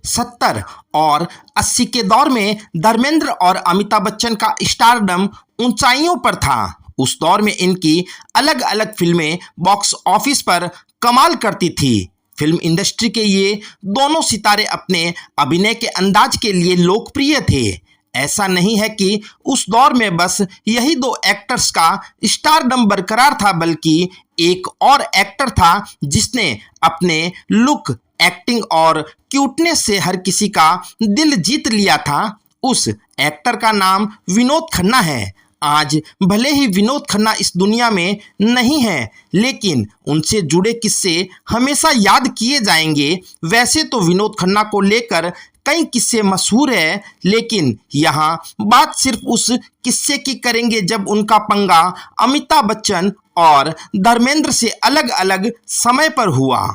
70 और 80 के दौर में धर्मेंद्र और अमिताभ बच्चन का स्टारडम ऊंचाइयों पर था। उस दौर में इनकी अलग अलग फिल्में बॉक्स ऑफिस पर कमाल करती थी। फिल्म इंडस्ट्री के ये दोनों सितारे अपने अभिनय के अंदाज के लिए लोकप्रिय थे। ऐसा नहीं है कि उस दौर में बस यही दो एक्टर्स का स्टारडम बरकरार था, बल्कि एक और एक्टर था जिसने अपने लुक, एक्टिंग और क्यूटनेस से हर किसी का दिल जीत लिया था। उस एक्टर का नाम विनोद खन्ना है। आज भले ही विनोद खन्ना इस दुनिया में नहीं है, लेकिन उनसे जुड़े किस्से हमेशा याद किए जाएंगे। वैसे तो विनोद खन्ना को लेकर कई किस्से मशहूर है, लेकिन यहाँ बात सिर्फ उस किस्से की करेंगे जब उनका पंगा अमिताभ बच्चन और धर्मेंद्र से अलग अलग समय पर हुआ।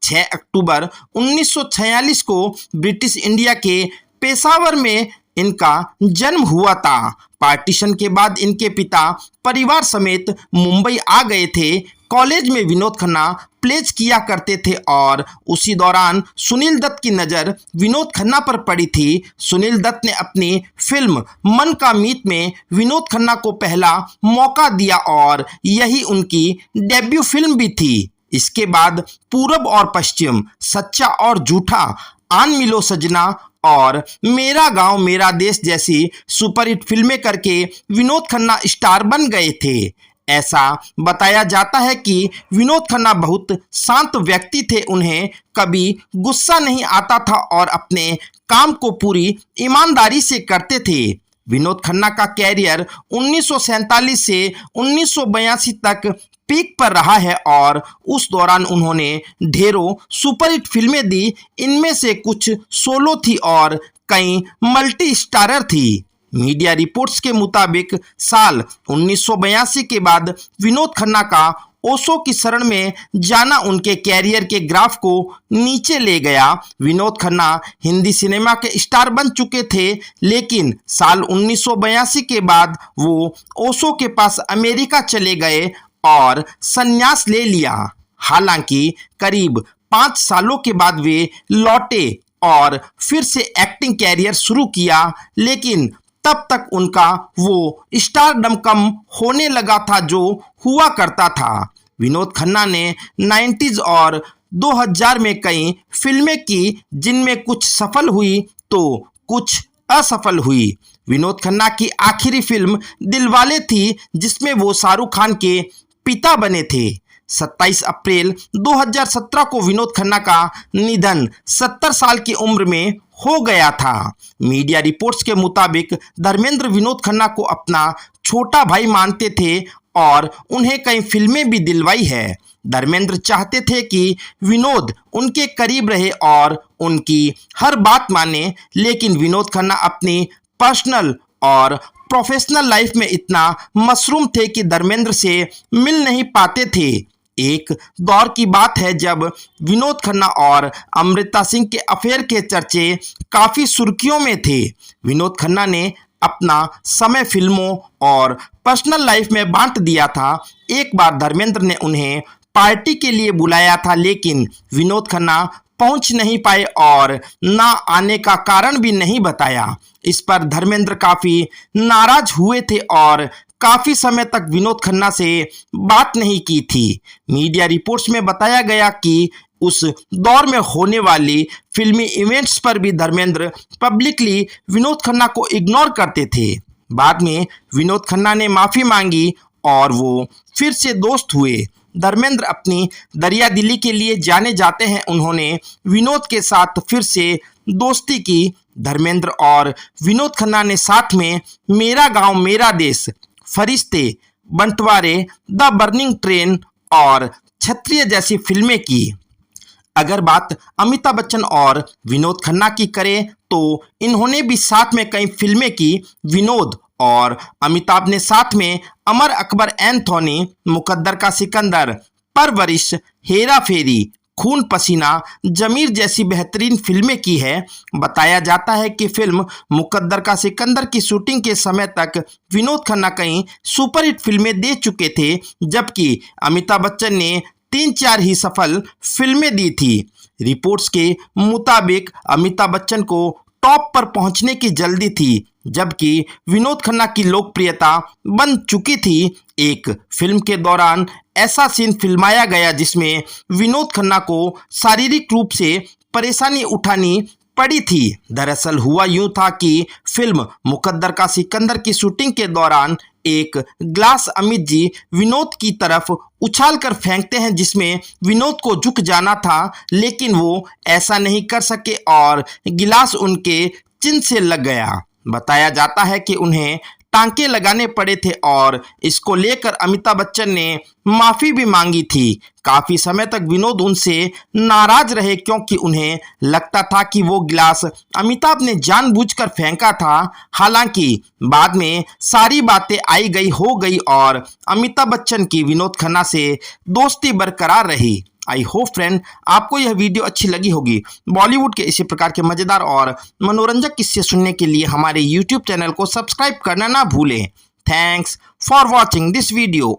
6 अक्टूबर 1946 को ब्रिटिश इंडिया के पेशावर में इनका जन्म हुआ था। पार्टीशन के बाद इनके पिता परिवार समेत मुंबई आ गए थे। कॉलेज में विनोद खन्ना प्लेज किया करते थे और उसी दौरान सुनील दत्त की नज़र विनोद खन्ना पर पड़ी थी। सुनील दत्त ने अपनी फिल्म मन का मीत में विनोद खन्ना को पहला मौका दिया और यही उनकी डेब्यू फिल्म भी थी। इसके बाद पूरब और पश्चिम, सच्चा और झूठा, आन मिलो सजना और मेरा गांव मेरा देश जैसी सुपरहिट फिल्में करके विनोद खन्ना स्टार बन गए थे। ऐसा बताया जाता है कि विनोद खन्ना बहुत शांत व्यक्ति थे। उन्हें कभी गुस्सा नहीं आता था और अपने काम को पूरी ईमानदारी से करते थे। विनोद खन्ना का कैरियर 1947 से 1982 तक पीक पर रहा है और उस दौरान उन्होंने ढेरों सुपरहिट फिल्में दी। इनमें से कुछ सोलो थी और कई मल्टी स्टारर थी। मीडिया रिपोर्ट्स के मुताबिक साल 1982 के बाद विनोद खन्ना का ओशो की शरण में जाना उनके कैरियर के ग्राफ को नीचे ले गया। विनोद खन्ना हिंदी सिनेमा के स्टार बन चुके थे, लेकिन साल 1982 के बाद वो ओशो के पास अमेरिका चले गए और संन्यास ले लिया। हालांकि करीब 5 सालों के बाद वे लौटे और फिर से एक्टिंग कैरियर शुरू किया, लेकिन तब तक उनका वो स्टारडम कम होने लगा था जो हुआ करता था। विनोद खन्ना ने 90s और 2000 में कई फिल्में की, जिनमें कुछ सफल हुई तो कुछ असफल हुई। विनोद खन्ना की आखिरी फिल्म दिलवाले थी, जिसमें वो शाहरुख खान के पिता बने थे। 27 अप्रैल 2017 को विनोद खन्ना का निधन 70 साल की उम्र में हो गया था। मीडिया रिपोर्ट्स के मुताबिक धर्मेंद्र विनोद खन्ना को अपना छोटा भाई मानते थे और उन्हें कई फिल्में भी दिलवाई है। धर्मेंद्र चाहते थे कि विनोद उनके करीब रहे और उनकी हर बात माने, लेकिन विनोद खन्ना अपनी पर्सनल और प्रोफेशनल लाइफ में इतना मशरूम थे कि धर्मेंद्र से मिल नहीं पाते थे। एक दौर की बात है जब विनोद खन्ना और अमृता सिंह के अफेयर के चर्चे काफ़ी सुर्खियों में थे। विनोद खन्ना ने अपना समय फिल्मों और पर्सनल लाइफ में बांट दिया था। एक बार धर्मेंद्र ने उन्हें पार्टी के लिए बुलाया था, लेकिन विनोद खन्ना पहुंच नहीं पाए और ना आने का कारण भी नहीं बताया। इस पर धर्मेंद्र काफ़ी नाराज हुए थे और काफ़ी समय तक विनोद खन्ना से बात नहीं की थी। मीडिया रिपोर्ट्स में बताया गया कि उस दौर में होने वाली फिल्मी इवेंट्स पर भी धर्मेंद्र पब्लिकली विनोद खन्ना को इग्नोर करते थे। बाद में विनोद खन्ना ने माफ़ी मांगी और वो फिर से दोस्त हुए। धर्मेंद्र अपनी दरियादिली के लिए जाने जाते हैं। उन्होंने विनोद के साथ फिर से दोस्ती की। धर्मेंद्र और विनोद खन्ना ने साथ में मेरा गांव मेरा देश, फरिश्ते, बंटवारे, द बर्निंग ट्रेन और क्षत्रिय जैसी फिल्में की। अगर बात अमिताभ बच्चन और विनोद खन्ना की करें तो इन्होंने भी साथ में कई फिल्में की। विनोद और अमिताभ ने साथ में अमर अकबर एंथोनी, मुकद्दर का सिकंदर, परवरिश, हेरा फेरी, खून पसीना, जमीर जैसी बेहतरीन फिल्में की है। बताया जाता है कि फिल्म मुकद्दर का सिकंदर की शूटिंग के समय तक विनोद खन्ना कई सुपरहिट फिल्में दे चुके थे, जबकि अमिताभ बच्चन ने 3-4 ही सफल फिल्में दी थी। रिपोर्ट्स के मुताबिक अमिताभ बच्चन को टॉप पर पहुंचने की जल्दी थी, जबकि विनोद खन्ना की लोकप्रियता बन चुकी थी। एक फिल्म के दौरान ऐसा सीन फिल्माया गया जिसमें विनोद खन्ना को शारीरिक रूप से परेशानी उठानी पड़ी थी। दरअसल हुआ यूं था कि फिल्म मुकद्दर का सिकंदर की शूटिंग के दौरान एक ग्लास अमित जी विनोद की तरफ उछाल कर फेंकते हैं, जिसमें विनोद को झुक जाना था, लेकिन वो ऐसा नहीं कर सके और गिलास उनके चिन से लग गया। बताया जाता है कि उन्हें टांके लगाने पड़े थे और इसको लेकर अमिताभ बच्चन ने माफी भी मांगी थी। काफी समय तक विनोद उनसे नाराज रहे, क्योंकि उन्हें लगता था कि वो गिलास अमिताभ ने जानबूझकर फेंका था। हालांकि बाद में सारी बातें आई गई हो गई और अमिताभ बच्चन की विनोद खन्ना से दोस्ती बरकरार रही। आई होप फ्रेंड आपको यह वीडियो अच्छी लगी होगी। बॉलीवुड के इसी प्रकार के मज़ेदार और मनोरंजक किस्से सुनने के लिए हमारे यूट्यूब चैनल को सब्सक्राइब करना ना भूलें। Thanks for watching this video.